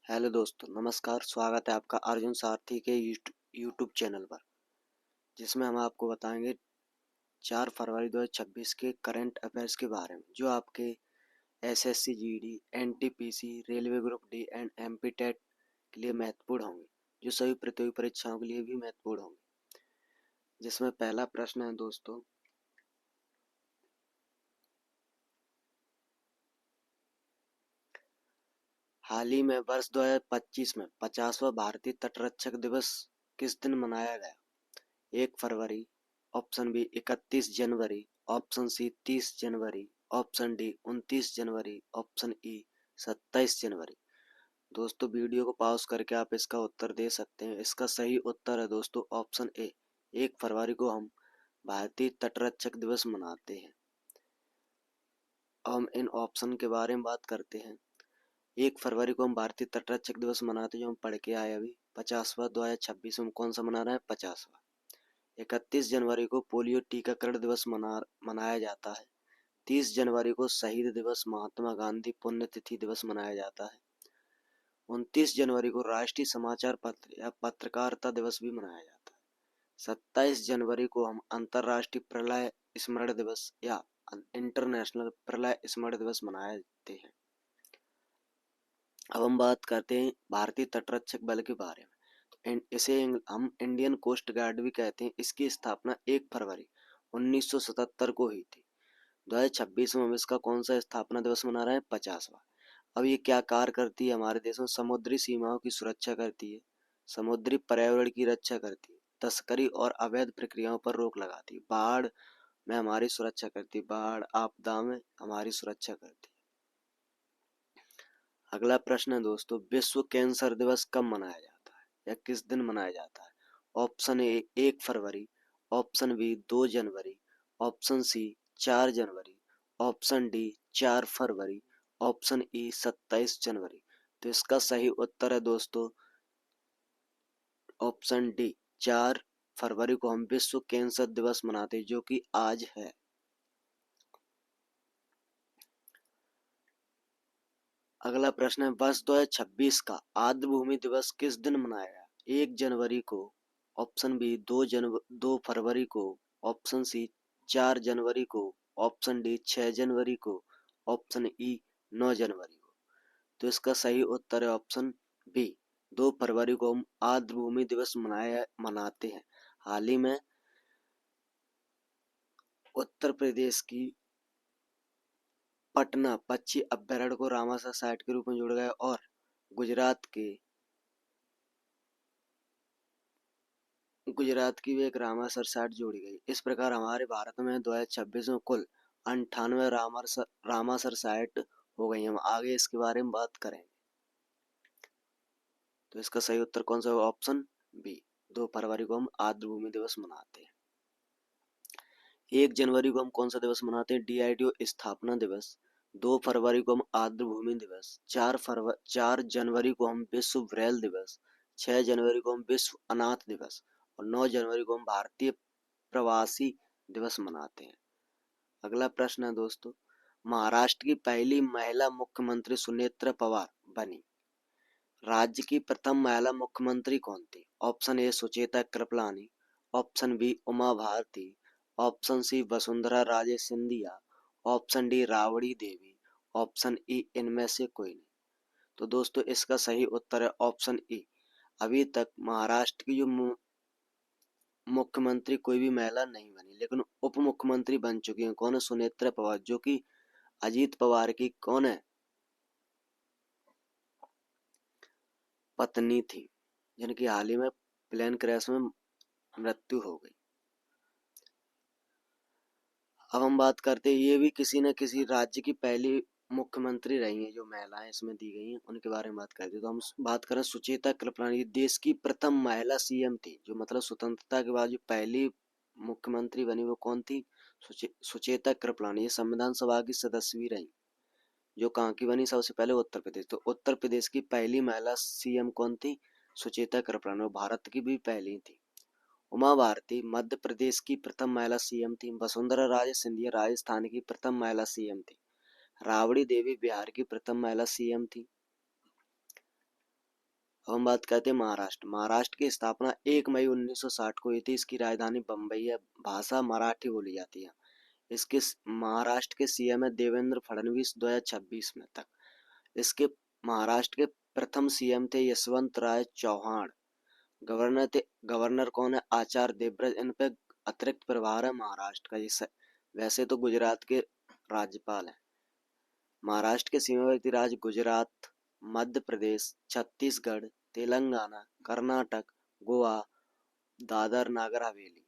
Hello दोस्तों, नमस्कार। स्वागत है आपका अर्जुन सारथी के यूट्यूब चैनल पर, जिसमें हम आपको बताएंगे 4 फरवरी 2026 के करंट अफेयर्स के बारे में, जो आपके SSC GD, NTPC, railway group D and MP TET के लिए महत्वपूर्ण होंगे, जो सभी प्रतियोगी परीक्षाओं के लिए भी महत्वपूर्ण होंगे। जिसमें पहला प्रश्न है दोस्तों, हाल ही में वर्ष 2025 में 50वां भारतीय तटरक्षक दिवस किस दिन मनाया गया? 1 फरवरी, ऑप्शन बी 31 जनवरी, ऑप्शन सी 30 जनवरी, ऑप्शन डी 29 जनवरी, ऑप्शन ई 27 जनवरी। दोस्तों, वीडियो को पॉज करके आप इसका उत्तर दे सकते हैं। इसका सही उत्तर है दोस्तों ऑप्शन ए, 1 फरवरी को हम भारतीय तटरक्षक दिवस मनाते हैं। हम इन ऑप्शन के बारे में बात करते हैं। 1 फरवरी को हम भारतीय तटरक्षक दिवस मनाते हैं, जो हम पढ़ के आए अभी। 50वां 2026 में कौन सा मना रहे हैं? 50वां। 31 जनवरी को पोलियो टीकाकरण दिवस मनाया जाता है। 30 जनवरी को शहीद दिवस, महात्मा गांधी पुण्यतिथि दिवस मनाया जाता है। 29 जनवरी को राष्ट्रीय समाचार पत्र या पत्रकारिता दिवस भी मनाया जाता है। 27 जनवरी को हम अंतर्राष्ट्रीय प्रलय स्मरण दिवस या इंटरनेशनल प्रलय स्मरण दिवस मनाते हैं। अब हम बात करते हैं भारतीय तटरक्षक बल के बारे में। इसे हम इंडियन कोस्ट गार्ड भी कहते हैं। इसकी स्थापना 1 फरवरी 1977 को हुई थी। 2026 में हम इसका कौन सा स्थापना दिवस मना रहे हैं? 50वां। अब ये क्या कार्य करती है? हमारे देश में समुद्री सीमाओं की सुरक्षा करती है, समुद्री पर्यावरण की रक्षा करती है, तस्करी और अवैध प्रक्रियाओं पर रोक लगाती है, बाढ़ में हमारी सुरक्षा करती है, बाढ़ आपदा में हमारी सुरक्षा करती है। अगला प्रश्न है दोस्तों, विश्व कैंसर दिवस कब मनाया जाता है या किस दिन मनाया जाता है? ऑप्शन ए 1 फरवरी, ऑप्शन बी 2 जनवरी, ऑप्शन सी 4 जनवरी, ऑप्शन डी 4 फरवरी, ऑप्शन ई 27 जनवरी। तो इसका सही उत्तर है दोस्तों ऑप्शन डी, 4 फरवरी को हम विश्व कैंसर दिवस मनाते हैं, जो कि आज है। अगला प्रश्न है, वर्ष 2026 का आर्द्र भूमि दिवस किस दिन मनाया गया? 1 जनवरी को, ऑप्शन बी 2 फरवरी को, ऑप्शन सी 4 जनवरी को, ऑप्शन डी 6 जनवरी को, ऑप्शन ई 9 जनवरी को। तो इसका सही उत्तर है ऑप्शन बी, 2 फरवरी को हम आर्द्र भूमि दिवस मनाते हैं। हाल ही में उत्तर प्रदेश की पटना पक्षी अभ्यारण्य को रामासर साइट के रूप में जोड़ा गया और गुजरात की भी एक रामासर साइट जोड़ी गई। इस प्रकार हमारे भारत में 2026 में कुल 98 रामासर साइट हो गई। हम आगे इसके बारे में बात करेंगे। तो इसका सही उत्तर कौन सा होगा? ऑप्शन बी, 2 फरवरी को हम आर्द्र भूमि दिवस मनाते हैं। 1 जनवरी को हम कौन सा दिवस मनाते हैं? डीआरडीओ स्थापना दिवस। 2 फरवरी को हम आर्द्र भूमि दिवस। 4 जनवरी को हम विश्व ब्रेल दिवस। 6 जनवरी को हम विश्व अनाथ दिवस और 9 जनवरी को हम भारतीय प्रवासी दिवस मनाते हैं। अगला प्रश्न है दोस्तों, महाराष्ट्र की पहली महिला मुख्यमंत्री सुनेत्रा पवार बनी। राज्य की प्रथम महिला मुख्यमंत्री कौन थी? Option A Sucheta Kriplani, option B Uma Bharti, option C Vasundhara Raje Scindia, option D Rabri Devi, option E इनमें से कोई नहीं। तो दोस्तों इसका सही उत्तर है ऑप्शन ई। अभी तक महाराष्ट्र की जो मुख्यमंत्री कोई भी महिला नहीं बनी, लेकिन उप मुख्यमंत्री बन चुकी हैं। कौन है? सुनेत्रा पवार, जो कि अजीत पवार की कौन है? पत्नी थी, जिनकी हाल ही में प्लेन क्रैश में मृत्यु हो गई। अब हम बात करते हैं, ये भी किसी न किसी राज्य की पहली मुख्यमंत्री रही हैं, जो महिलाएं इसमें दी गई हैं, उनके बारे में बात करते हैं। तो हम बात करें सुचेता कृपलानी, देश की प्रथम महिला सीएम थी, जो मतलब स्वतंत्रता के बाद जो पहली मुख्यमंत्री बनी वो कौन थी? सुचेता कृपलानी। ये संविधान सभा की सदस्य भी रही। जो कहाँ की बनी? सबसे पहले उत्तर प्रदेश। तो उत्तर प्रदेश की पहली महिला सीएम कौन थी? सुचेता कृपलानी। वो भारत की भी पहली थी। उमा भारती मध्य प्रदेश की प्रथम महिला सीएम थी। वसुंधरा राजे सिंधिया राजस्थान की प्रथम महिला सीएम थी। राबड़ी देवी बिहार की प्रथम महिला सीएम थी। हम बात करते हैं महाराष्ट्र। महाराष्ट्र की स्थापना 1 मई 1960 को हुई थी। इसकी राजधानी बम्बई है। भाषा मराठी बोली जाती है। इसके महाराष्ट्र के सीएम है देवेंद्र फडणवीस 2026 में तक। इसके महाराष्ट्र के प्रथम सीएम थे यशवंत राय चौहान। गवर्नर कौन है? आचार्य देवव्रत। इन पे अतिरिक्त प्रभार है महाराष्ट्र का। ये वैसे तो गुजरात के राज्यपाल हैं। महाराष्ट्र के सीमावर्ती राज्य गुजरात, मध्य प्रदेश, छत्तीसगढ़, तेलंगाना, कर्नाटक, गोवा, दादर नगर हवेली।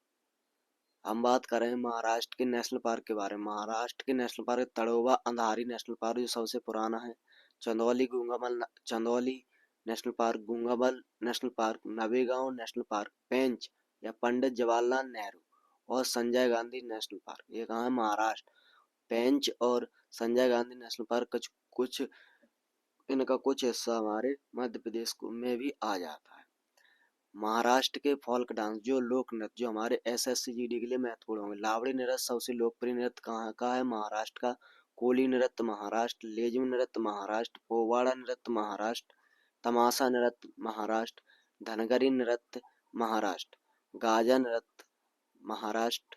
हम बात कर रहे हैं महाराष्ट्र के नेशनल पार्क के बारे में। महाराष्ट्र के national park Tadoba Andhari national park जो सबसे पुराना है, Chandoli national park, Gugamal national park, Navegaon national park, Pench या पंडित जवाहरलाल नेहरू और संजय गांधी नेशनल पार्क। ये कहाँ है? महाराष्ट्र। पेंच और संजय गांधी नेशनल पार्क कुछ इनका कुछ हिस्सा हमारे मध्य प्रदेश में भी आ जाता है। महाराष्ट्र के फोल्क डांस जो लोक नृत्य जो हमारे एसएससी जीडी के लिए महत्वपूर्ण होंगे। लावड़ी नृत्य सबसे लोकप्रिय नृत्य कहाँ का है? महाराष्ट्र का। कोली नृत्य महाराष्ट्र, लेझिम नृत्य महाराष्ट्र, पोवाड़ा नृत्य महाराष्ट्र, तमाशा नृत्य महाराष्ट्र, धनगरी नृत्य महाराष्ट्र, गाजा नृत्य महाराष्ट्र,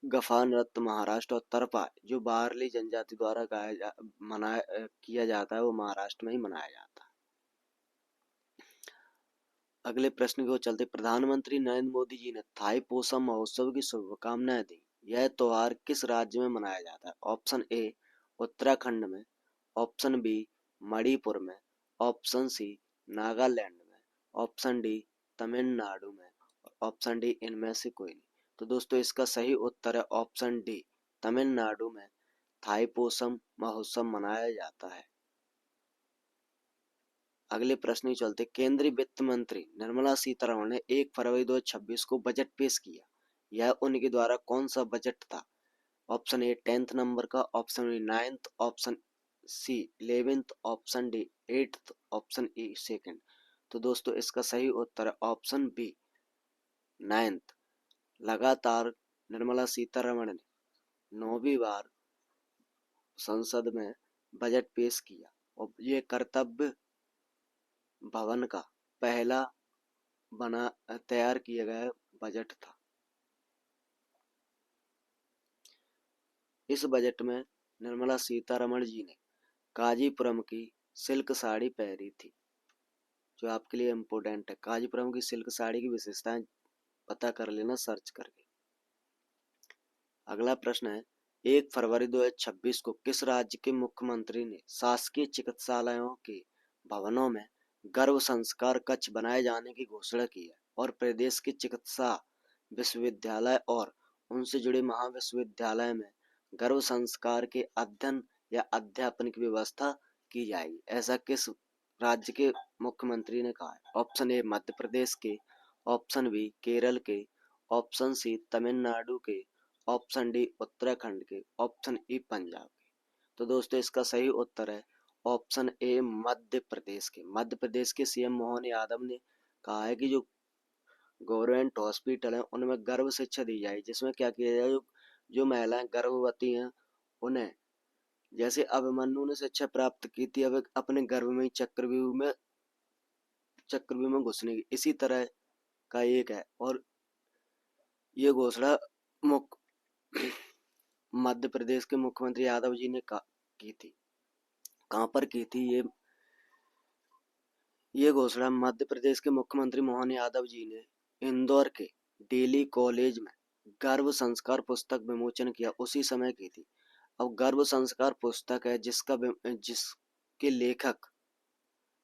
गफा नृत्य महाराष्ट्र और तरपा जो बाहरली जनजाति द्वारा किया जाता है वो महाराष्ट्र में ही मनाया जाता है। अगले प्रश्न की ओर चलते। प्रधानमंत्री नरेंद्र मोदी जी ने थाईपुसम महोत्सव की शुभकामनाएं दी। यह त्योहार किस राज्य में मनाया जाता है? ऑप्शन ए उत्तराखंड में, ऑप्शन बी मणिपुर में, ऑप्शन सी नागालैंड में, ऑप्शन डी तमिलनाडु में, ऑप्शन डी इनमें से कोई नहीं। तो दोस्तों इसका सही उत्तर है ऑप्शन डी, तमिलनाडु में थाईपुसम महोत्सव मनाया जाता है। अगले प्रश्न की चलते। केंद्रीय वित्त मंत्री निर्मला सीतारमण ने 1 फरवरी 2026 को बजट पेश किया। यह उनके द्वारा कौन सा बजट था? ऑप्शन ए 10th नंबर का, option B 9th, option C 11th, option D 8th, option E 2nd। तो दोस्तों इसका सही उत्तर है ऑप्शन बी 9th। लगातार निर्मला सीतारमण ने 9वीं बार संसद में बजट पेश किया और ये कर्तव्य भवन का पहला तैयार किया गया बजट था। इस बजट में निर्मला सीतारमण जी ने काजीपुरम की सिल्क साड़ी पहनी थी, जो आपके लिए इम्पोर्टेंट है। काजीपुरम की सिल्क साड़ी की विशेषताएं पता कर लेना सर्च करके। अगला प्रश्न है। 1 फरवरी 2026 को किस राज्य के मुख्यमंत्री ने शासकीय चिकित्सालयों के भवनों में गर्भ संस्कार कक्ष बनाए जाने की घोषणा की है और प्रदेश के चिकित्सा विश्वविद्यालय और उनसे जुड़े महाविश्वविद्यालय में गर्भ संस्कार के अध्ययन या अध्यापन की व्यवस्था की जाएगी? ऐसा किस राज्य के मुख्यमंत्री ने कहा है? ऑप्शन ए मध्य प्रदेश के, ऑप्शन बी केरल के, ऑप्शन सी तमिलनाडु के, ऑप्शन डी उत्तराखंड के, ऑप्शन ई पंजाब के। तो दोस्तों इसका सही उत्तर है ऑप्शन ए मध्य प्रदेश के। मध्य प्रदेश के सीएम मोहन यादव ने कहा है कि जो गवर्नमेंट हॉस्पिटल है उनमें गर्भ शिक्षा दी जाए, जिसमें क्या किया जाए, जो महिलाएं गर्भवती हैं उन्हें, जैसे अभिमन्यु ने शिक्षा प्राप्त की थी अब अपने गर्भ में ही चक्रव्यूह में घुसने की, इसी तरह का एक है। और ये घोषणा मध्य प्रदेश के मुख्यमंत्री यादव जी ने की थी। कहाँ पर की थी ये घोषणा? मध्य प्रदेश के मुख्यमंत्री मोहन यादव जी ने इंदौर के डेली कॉलेज में गर्भ संस्कार पुस्तक विमोचन किया, उसी समय की थी। अब गर्भ संस्कार पुस्तक है जिसके लेखक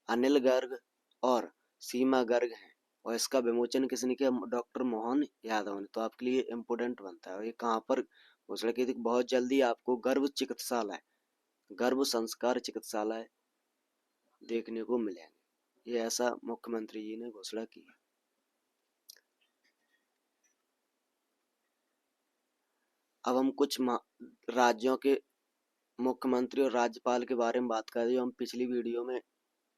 अनिल गर्ग और सीमा गर्ग हैं और इसका विमोचन किसने किया? डॉक्टर मोहन यादव ने। तो आपके लिए इम्पोर्टेंट बनता है। ये कहाँ पर घोषणा की थी? बहुत जल्दी आपको गर्भ संस्कार चिकित्सालय देखने को मिलेंगे। ये ऐसा मुख्यमंत्री जी ने घोषणा की है। अब हम कुछ राज्यों के मुख्यमंत्री और राज्यपाल के बारे में बात करें जो हम पिछली वीडियो में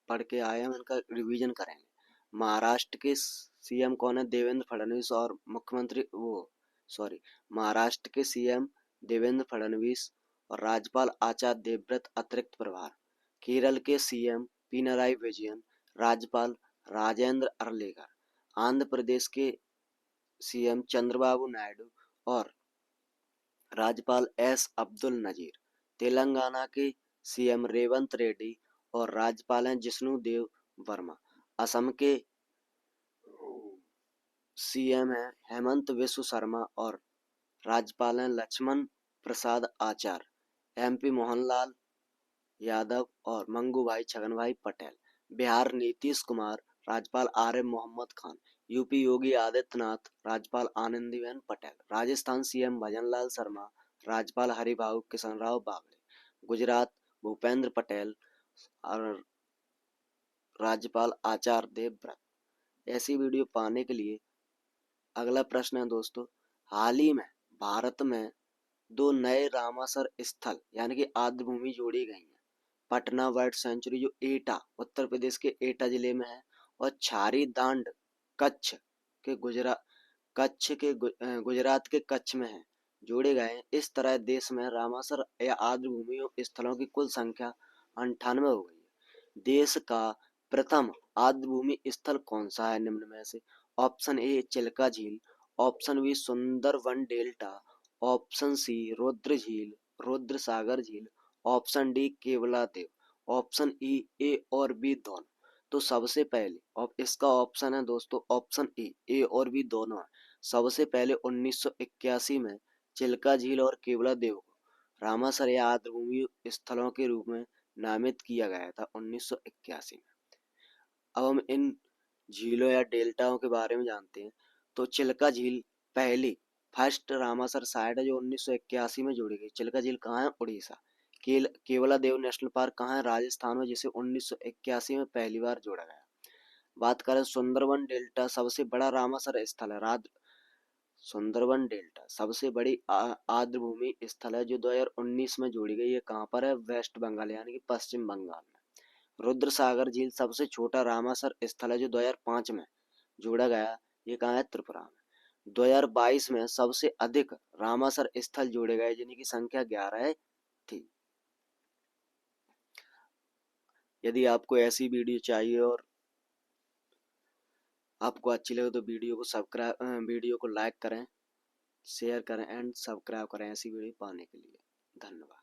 पढ़ के आए हैं, उनका रिवीजन करेंगे। महाराष्ट्र के सीएम कौन है? देवेंद्र फडणवीस। और महाराष्ट्र के सीएम देवेंद्र फडणवीस और राज्यपाल आचार्य देवव्रत अतिरिक्त प्रभार। केरल के सीएम पिनराई विजयन, राज्यपाल राजेंद्र अरलेकर, आंध्र प्रदेश के सीएम चंद्रबाबू नायडू और राज्यपाल एस अब्दुल नजीर, तेलंगाना के सीएम रेवंत रेड्डी और राज्यपाल हैं जिष्णु देव वर्मा, असम के सीएम हैं हेमंत विश्व शर्मा और राज्यपाल हैं लक्ष्मण प्रसाद आचार्य, एमपी मोहनलाल यादव और मंगू भाई छगन भाई पटेल, बिहार नीतीश कुमार, राज्यपाल आरिफ मोहम्मद खान, यूपी योगी आदित्यनाथ, राज्यपाल आनंदीबेन पटेल, राजस्थान सीएम भजनलाल शर्मा, राज्यपाल हरिभाऊ किशन राव बावले, गुजरात भूपेंद्र पटेल और राज्यपाल आचार्य देवव्रत। ऐसी वीडियो पाने के लिए अगला प्रश्न है दोस्तों, हाल ही में भारत में दो नए रामासर स्थल यानी कि आद्य भूमि जोड़ी गई है। पटना बर्ड सेंचुरी जो एटा उत्तर प्रदेश के एटा जिले में है और छारी दांड कच्छ के गुजरात के कच्छ में है, जोड़े गए हैं। इस तरह देश में रामासर या आद्य भूमि स्थलों की कुल संख्या 98 हो गई है। देश का प्रथम आद्य भूमि स्थल कौन सा है निम्न में से? ऑप्शन ए चिल्का झील, option B Sundarban delta, option C Rudra झील, रुद्र सागर झील, option D Keoladeo, option E A और बी दोनों। तो सबसे पहले इसका ऑप्शन है दोस्तों ऑप्शन ए और बी दोनों है। सबसे पहले 1981 में चिल्का झील और केवलादेव को रामासर या आर्द्रभूमि स्थलों के रूप में नामित किया गया था 1981 में। अब हम इन झीलों या डेल्टाओं के बारे में जानते हैं। तो चिल्का झील पहली फर्स्ट रामासर साइट है जो 1981 में जोड़ी गई। चिल्का झील कहाँ है? उड़ीसा। केवलादेव नेशनल पार्क कहाँ है? राजस्थान में, जिसे 1981 में पहली बार जोड़ा गया। बात करें सुंदरवन डेल्टा, सबसे बड़ा रामासर स्थल है सुंदरवन डेल्टा सबसे बड़ी आर्द्र भूमि स्थल है जो 2019 में जोड़ी गई है। कहाँ पर है? वेस्ट बंगाल यानी कि पश्चिम बंगाल में। रुद्र सागर झील सबसे छोटा रामासर स्थल है जो 2005 में जोड़ा गया। ये कहाँ है? त्रिपुरा में। 2022 में सबसे अधिक रामासर स्थल जोड़े गए जिनकी संख्या 11 थी। यदि आपको ऐसी वीडियो चाहिए और आपको अच्छी लगे तो वीडियो को लाइक करें, शेयर करें एंड सब्सक्राइब करें ऐसी वीडियो पाने के लिए। धन्यवाद।